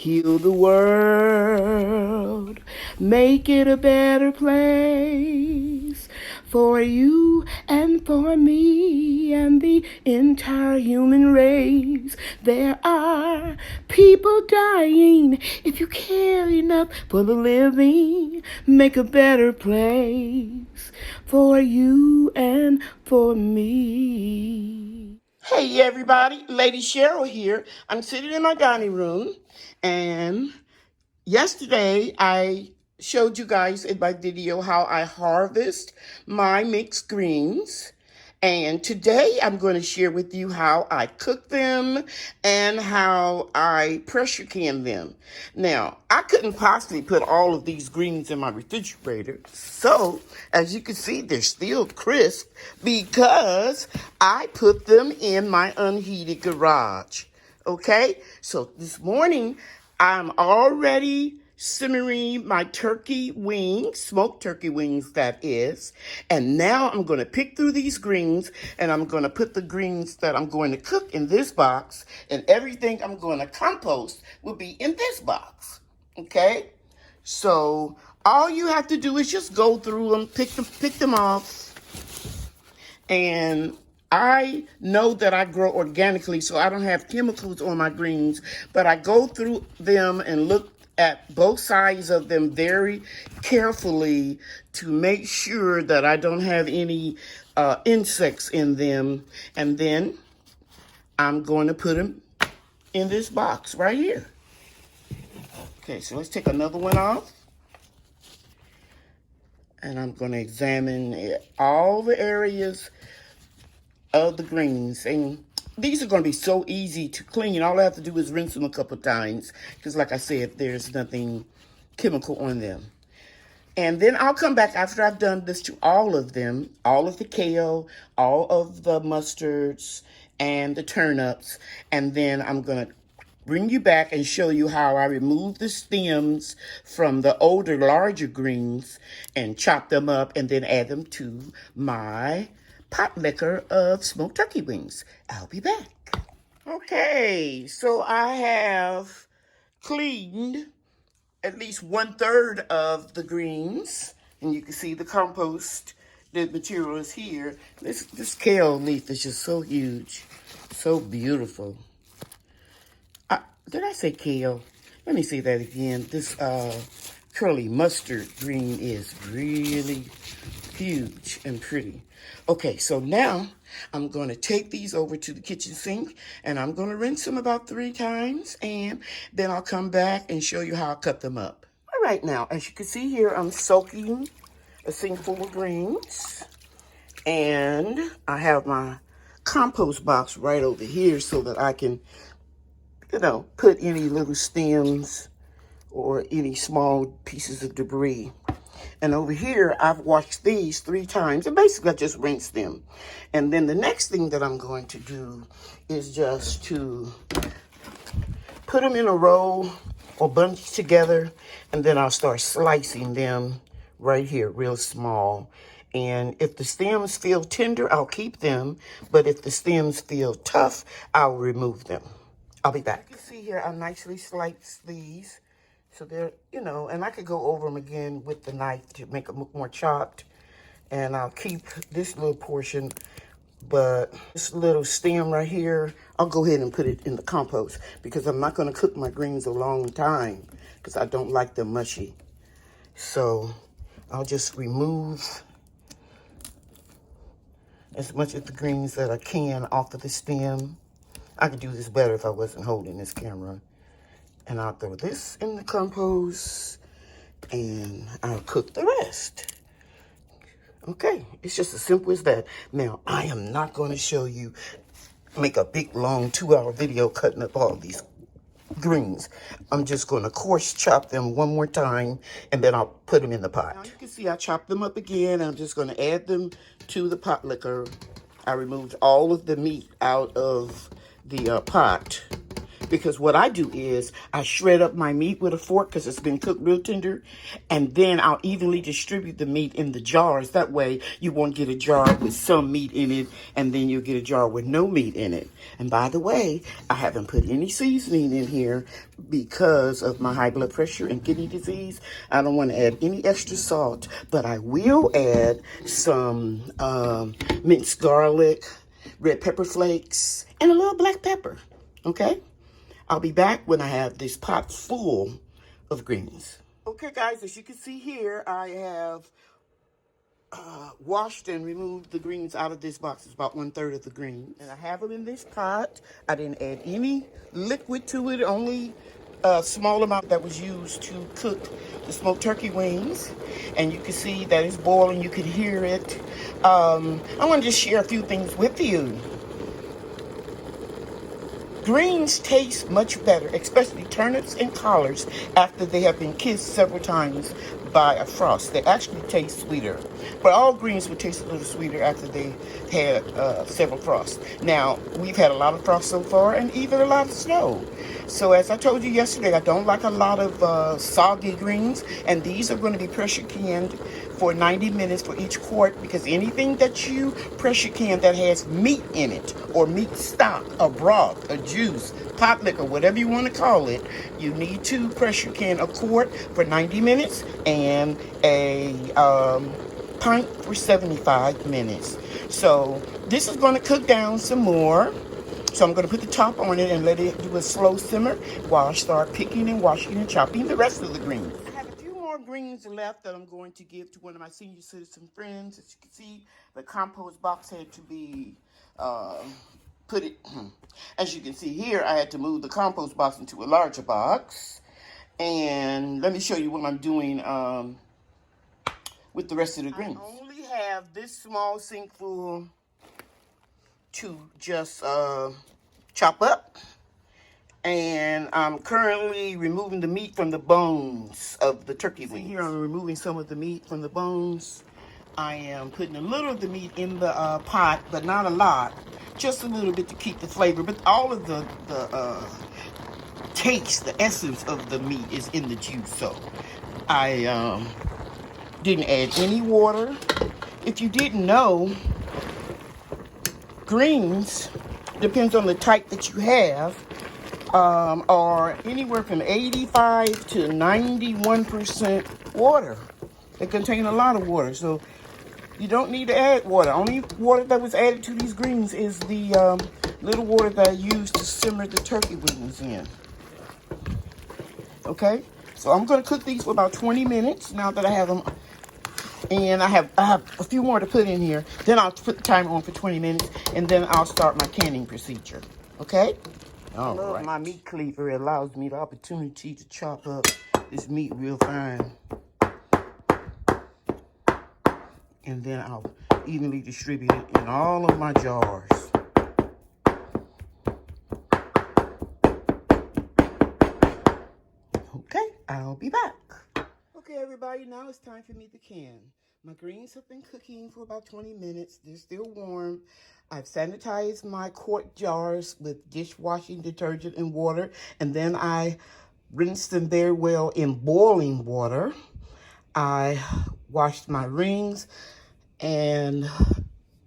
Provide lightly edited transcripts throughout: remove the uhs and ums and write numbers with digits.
heal the world, make it a better place for you and for me and the entire human race. There are people dying. If you care enough for the living, make a better place for you and for me. Hey everybody, Lady Cheryl here. I'm sitting in my dining room, and yesterday I showed you guys in my video how I harvest my mixed greens. And today I'm going to share with you how I cook them and how I pressure can them. Now, I couldn't possibly put all of these greens in my refrigerator. So, as you can see, they're still crisp because I put them in my unheated garage. Okay? So this morning, I'm already simmering my turkey wings, smoked turkey wings that is. And now I'm going to pick through these greens, and I'm going to put the greens that I'm going to cook in this box, and everything I'm going to compost will be in this box. Okay? So all you have to do is just go through them, pick them off. And I know that I grow organically, so I don't have chemicals on my greens, but I go through them and look at both sides of them very carefully to make sure that I don't have any insects in them. And then I'm going to put them in this box right here. Okay, so let's take another one off. And I'm going to examine all the areas of the greens, and these are going to be so easy to clean. All I have to do is rinse them a couple times because, like I said, there's nothing chemical on them. And then I'll come back after I've done this to all of them, all of the kale, all of the mustards, and the turnips, and then I'm going to bring you back and show you how I remove the stems from the older, larger greens and chop them up and then add them to my pot liquor of smoked turkey wings. I'll be back. Okay, so I have cleaned at least 1/3 of the greens, and you can see the compost, the material is here. This kale leaf is just so huge, so beautiful. Did I say kale? Let me say that again. This curly mustard green is really huge and pretty. Okay, so now I'm going to take these over to the kitchen sink, and I'm going to rinse them about 3 times, and then I'll come back and show you how I cut them up. All right, now, as you can see here, I'm soaking a sink full of greens, and I have my compost box right over here so that I can, put any little stems or any small pieces of debris. And over here, I've washed these 3 times, and basically I just rinsed them. And then the next thing that I'm going to do is just to put them in a row or bunch together, and then I'll start slicing them right here, real small. And if the stems feel tender, I'll keep them, but if the stems feel tough, I'll remove them. I'll be back. You can see here, I nicely sliced these. So they're, and I could go over them again with the knife to make them look more chopped. And I'll keep this little portion, but this little stem right here, I'll go ahead and put it in the compost because I'm not going to cook my greens a long time because I don't like them mushy. So I'll just remove as much of the greens that I can off of the stem. I could do this better if I wasn't holding this camera. And I'll throw this in the compost, and I'll cook the rest. Okay, it's just as simple as that. Now, I am not going to show you, make a big, long 2-hour video cutting up all these greens. I'm just going to coarse chop them one more time, and then I'll put them in the pot. Now, you can see I chopped them up again. I'm just going to add them to the pot liquor. I removed all of the meat out of the pot. Because what I do is I shred up my meat with a fork because it's been cooked real tender. And then I'll evenly distribute the meat in the jars. That way you won't get a jar with some meat in it and then you'll get a jar with no meat in it. And by the way, I haven't put any seasoning in here because of my high blood pressure and kidney disease. I don't want to add any extra salt, but I will add some minced garlic, red pepper flakes, and a little black pepper. Okay? I'll be back when I have this pot full of greens. Okay, guys, as you can see here, I have washed and removed the greens out of this box. It's about 1/3 of the greens. And I have them in this pot. I didn't add any liquid to it, only a small amount that was used to cook the smoked turkey wings. And you can see that it's boiling. You can hear it. I want to just share a few things with you. Greens taste much better, especially turnips and collards, after they have been kissed several times by a frost. They actually taste sweeter. But all greens will taste a little sweeter after they had several frosts. Now, we've had a lot of frost so far and even a lot of snow. So as I told you yesterday, I don't like a lot of soggy greens, and these are going to be pressure canned for 90 minutes for each quart, because anything that you pressure can that has meat in it, or meat stock, a broth, a juice, pot liquor, whatever you want to call it, you need to pressure can a quart for 90 minutes and a pint for 75 minutes. So this is going to cook down some more. So I'm going to put the top on it and let it do a slow simmer while I start picking and washing and chopping the rest of the greens. I have a few more greens left that I'm going to give to one of my senior citizen friends. As you can see, the compost box had to be as you can see here, I had to move the compost box into a larger box. And let me show you what I'm doing with the rest of the greens. I only have this small sink full to just chop up, and I'm currently removing the meat from the bones of the turkey wings. Here I'm removing some of the meat from the bones. I am putting a little of the meat in the pot, but not a lot, just a little bit to keep the flavor, but all of the taste, the essence of the meat is in the juice. So I didn't add any water. If you didn't know, greens, depends on the type that you have, are anywhere from 85 to 91% water. They contain a lot of water, so you don't need to add water. Only water that was added to these greens is the little water that I used to simmer the turkey wings in. Okay, so I'm going to cook these for about 20 minutes now that I have them. And I have a few more to put in here. Then I'll put the timer on for 20 minutes, and then I'll start my canning procedure. Okay? All right. My meat cleaver allows me the opportunity to chop up this meat real fine. And then I'll evenly distribute it in all of my jars. Okay, I'll be back. Okay, everybody, now it's time for me to can. My greens have been cooking for about 20 minutes. They're still warm. I've sanitized my quart jars with dishwashing detergent and water, and then I rinsed them very well in boiling water. I washed my rings and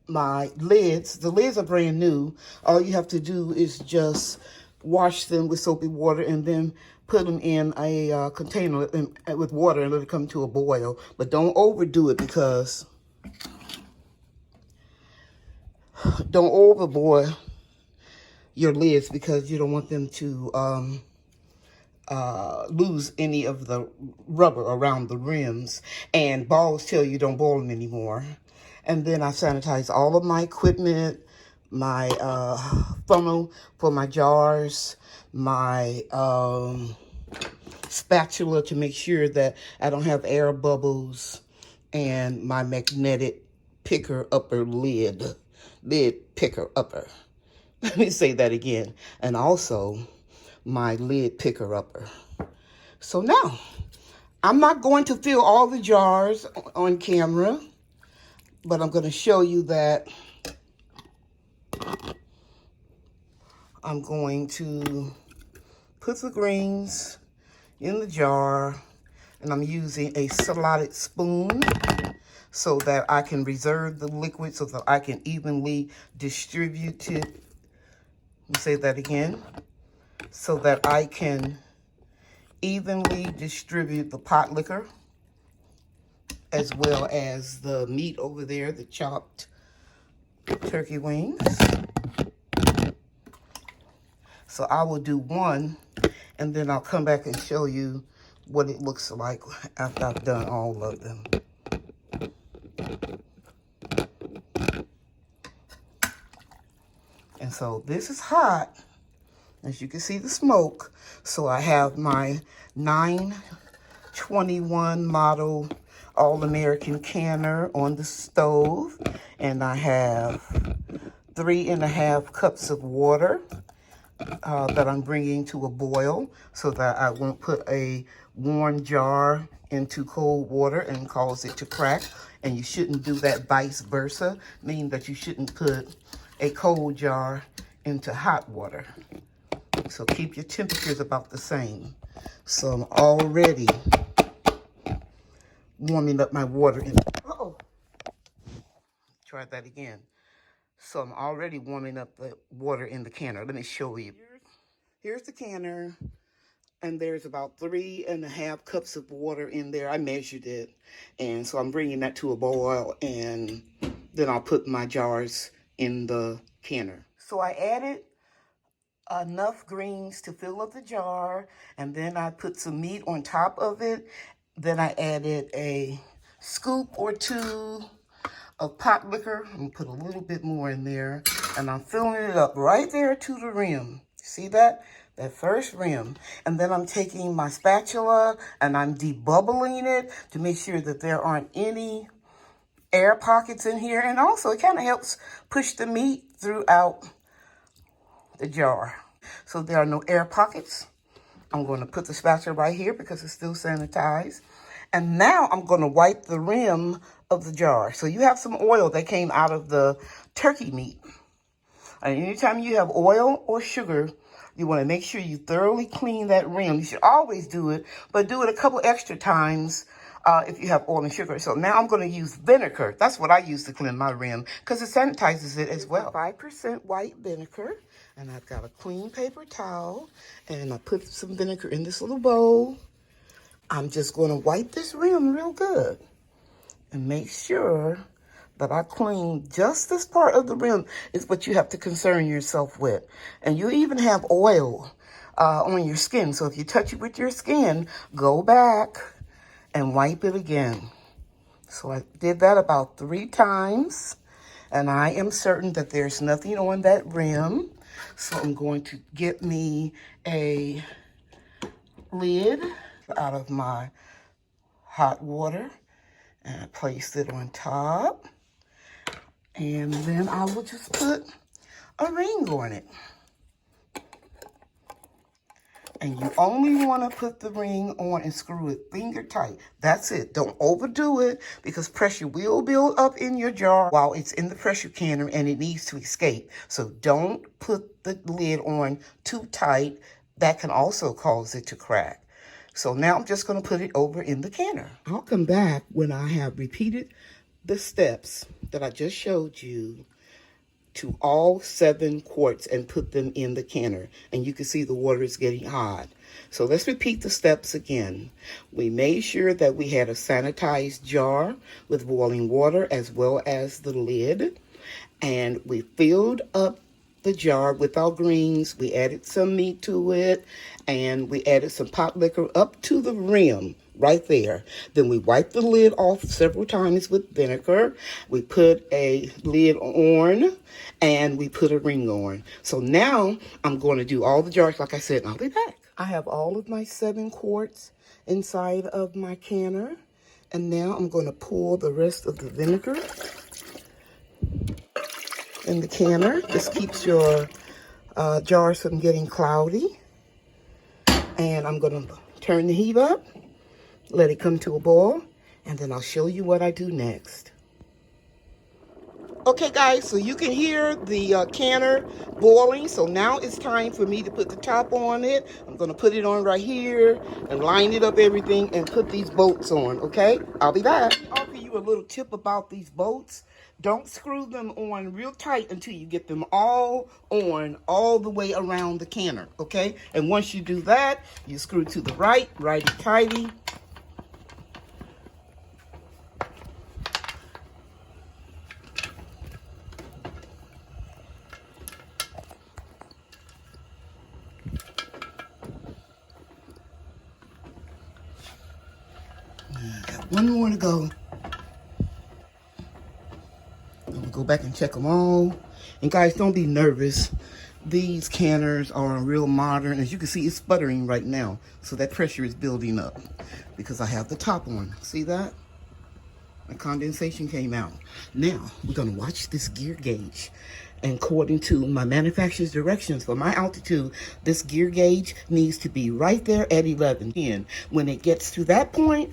my lids. The lids are brand new. All you have to do is just wash them with soapy water and then put them in a container with water and let it come to a boil. But don't overdo it, because don't overboil your lids, because you don't want them to lose any of the rubber around the rims. And balls tell you don't boil them anymore. And then I sanitize all of my equipment, my funnel for my jars, my spatula to make sure that I don't have air bubbles, and my magnetic picker upper lid picker upper. Let me say that again. And also my lid picker upper. So now, I'm not going to fill all the jars on camera, but I'm going to show you that I'm going to put the greens in the jar, and I'm using a slotted spoon so that I can reserve the liquid so that I can evenly distribute it. Let me say that again. So that I can evenly distribute the pot liquor as well as the meat over there, the chopped turkey wings. So I will do one, and then I'll come back and show you what it looks like after I've done all of them. And so this is hot, as you can see the smoke. So I have my 921 model All-American canner on the stove, and I have 3.5 cups of water that I'm bringing to a boil so that I won't put a warm jar into cold water and cause it to crack. And you shouldn't do that vice versa, meaning that you shouldn't put a cold jar into hot water. So keep your temperatures about the same. So I'm already warming up my water. Try that again. So I'm already warming up the water in the canner. Let me show you. Here's the canner, and there's about 3.5 cups of water in there. I measured it, and so I'm bringing that to a boil, and then I'll put my jars in the canner. So I added enough greens to fill up the jar, and then I put some meat on top of it. Then I added a scoop or two of pot liquor. I'm gonna put a little bit more in there, and I'm filling it up right there to the rim. See that? That first rim. And then I'm taking my spatula and I'm debubbling it to make sure that there aren't any air pockets in here. And also it kind of helps push the meat throughout the jar. So there are no air pockets. I'm going to put the spatula right here because it's still sanitized. And now I'm going to wipe the rim of the jar. So you have some oil that came out of the turkey meat. And anytime you have oil or sugar, you want to make sure you thoroughly clean that rim. You should always do it, but do it a couple extra times if you have oil and sugar. So now I'm going to use vinegar. That's what I use to clean my rim because it sanitizes it as well. 5% white vinegar, and I've got a clean paper towel, and I put some vinegar in this little bowl. I'm just going to wipe this rim real good and make sure that I clean just this part of the rim is what you have to concern yourself with. And you even have oil on your skin. So if you touch it with your skin, go back and wipe it again. So I did that about 3 times. And I am certain that there's nothing on that rim. So I'm going to get me a lid out of my hot water. And I placed it on top. And then I will just put a ring on it. And you only want to put the ring on and screw it finger tight. That's it. Don't overdo it because pressure will build up in your jar while it's in the pressure canner and it needs to escape. So don't put the lid on too tight. That can also cause it to crack. So now I'm just going to put it over in the canner. I'll come back when I have repeated the steps that I just showed you to all 7 quarts and put them in the canner. And you can see the water is getting hot. So let's repeat the steps again. We made sure that we had a sanitized jar with boiling water as well as the lid. And we filled up the jar with our greens. We added some meat to it. And we added some pot liquor up to the rim. Right there. Then we wiped the lid off several times with vinegar. We put a lid on and we put a ring on. So now I'm going to do all the jars like I said, and I'll be back. I have all of my 7 quarts inside of my canner. And now I'm going to pour the rest of the vinegar in the canner. This keeps your jars from getting cloudy. And I'm going to turn the heat up. Let it come to a boil, and then I'll show you what I do next. Okay, guys, so you can hear the canner boiling. So now it's time for me to put the top on it. I'm going to put it on right here and line it up everything and put these bolts on, okay? I'll be back. I'll offer you a little tip about these bolts. Don't screw them on real tight until you get them all on all the way around the canner, okay? And once you do that, you screw to the right, righty-tighty. Got one more to go. I'm gonna go back and check them all. And guys, don't be nervous. These canners are real modern. As you can see, it's sputtering right now. So that pressure is building up because I have the top on. See that? The condensation came out. Now, we're gonna watch this gear gauge. And according to my manufacturer's directions for my altitude, this gear gauge needs to be right there at 11. And when it gets to that point,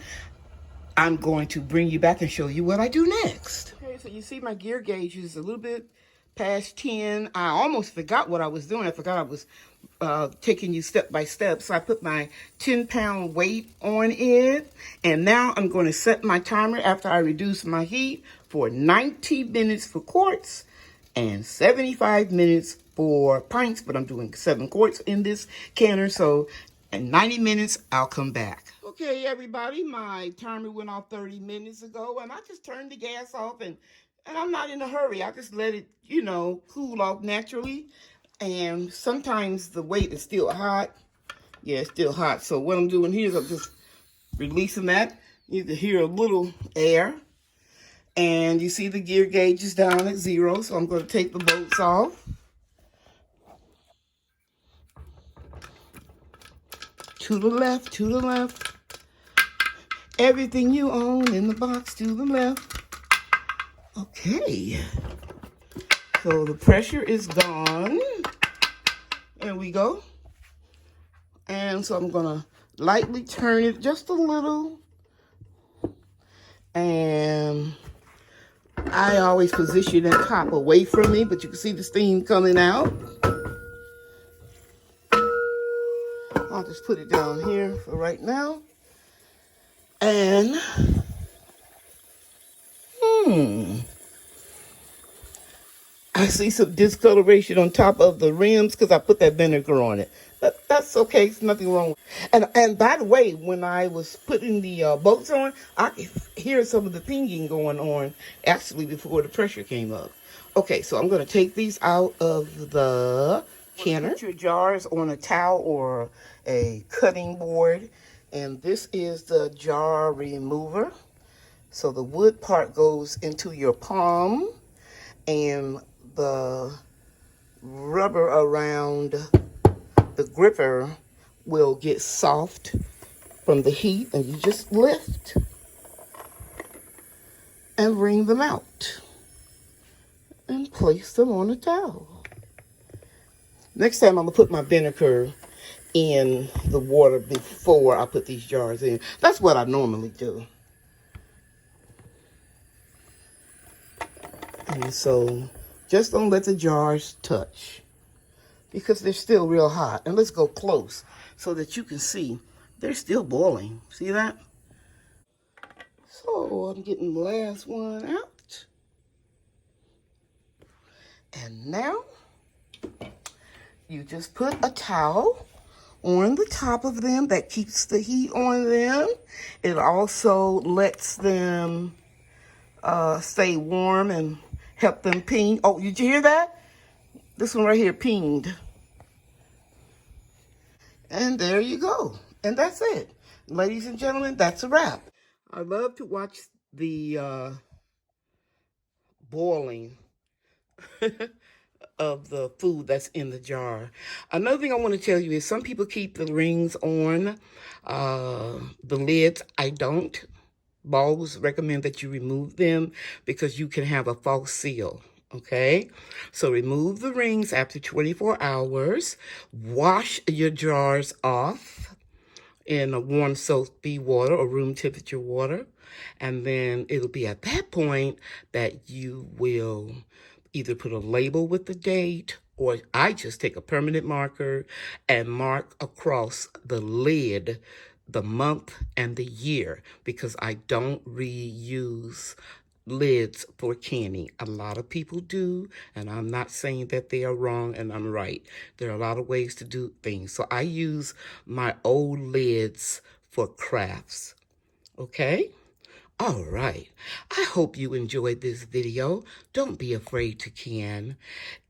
I'm going to bring you back and show you what I do next. Okay, so you see my gear gauge is a little bit past 10. I almost forgot what I was doing. I forgot I was taking you step by step. So I put my 10-pound weight on it. And now I'm going to set my timer after I reduce my heat for 90 minutes for quarts and 75 minutes for pints. But I'm doing 7 quarts in this canner. So in 90 minutes, I'll come back. Okay, everybody, my timer went off 30 minutes ago, and I just turned the gas off, and I'm not in a hurry. I just let it, you know, cool off naturally. And sometimes the weight is still hot. Yeah, it's still hot. So what I'm doing here is I'm just releasing that. You can hear a little air. And you see the gear gauge is down at 0, so I'm going to take the bolts off. To the left, to the left. Everything you own in the box to the left. Okay. So the pressure is gone. There we go. And so I'm going to lightly turn it just a little. And I always position that top away from me, but you can see the steam coming out. I'll just put it down here for right now. And, I see some discoloration on top of the rims because I put that vinegar on it. But that's okay. There's nothing wrong. And by the way, when I was putting the bolts on, I could hear some of the pinging going on actually before the pressure came up. Okay, so I'm going to take these out of the canner. Put your jars on a towel or a cutting board. And this is the jar remover. So the wood part goes into your palm, and the rubber around the gripper will get soft from the heat, and you just lift and wring them out and place them on a towel. Next time I'm gonna put my vinegar in the water before I put these jars in. That's what I normally do. And so just don't let the jars touch because they're still real hot. And let's go close so that you can see they're still boiling. See that? So I'm getting the last one out. And now you just put a towel on the top of them that keeps the heat on them. It also lets them stay warm and help them ping. Oh, did you hear that? This one right here pinged. And there you go. And that's it. Ladies and gentlemen, that's a wrap. I love to watch the boiling of the food that's in the jar. Another thing I want to tell you is some people keep the rings on the lids. I don't. Bulbs recommend that you remove them because you can have a false seal. Okay, so remove the rings after 24 hours. Wash your jars off in a warm soapy water or room temperature water. And then it'll be at that point that you will either put a label with the date, or I just take a permanent marker and mark across the lid the month and the year, because I don't reuse lids for canning. A lot of people do, and I'm not saying that they are wrong and I'm right. There are a lot of ways to do things. So I use my old lids for crafts. Okay? All right. I hope you enjoyed this video. Don't be afraid to can.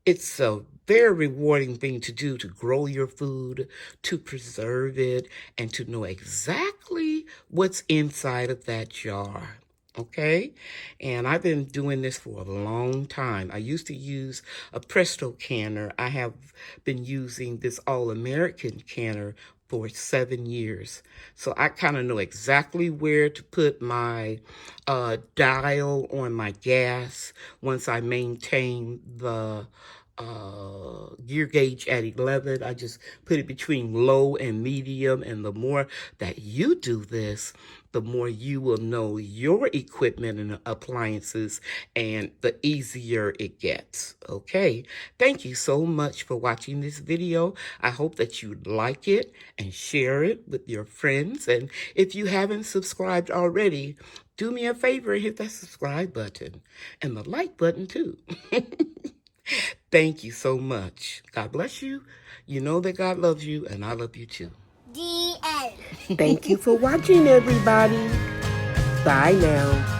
It's a very rewarding thing to do, to grow your food, to preserve it, and to know exactly what's inside of that jar. Okay? And I've been doing this for a long time. I used to use a Presto canner. I have been using this All-American canner for 7 years. So I kind of know exactly where to put my dial on my gas once I maintain the gear gauge at 11. I just put it between low and medium, and the more that you do this, the more you will know your equipment and appliances, and the easier it gets. Okay, thank you so much for watching this video. I hope that you like it and share it with your friends. And if you haven't subscribed already, do me a favor and hit that subscribe button and the like button too. Thank you so much. God bless you. You know that God loves you, and I love you too. The end. Thank you for watching, everybody. Bye now.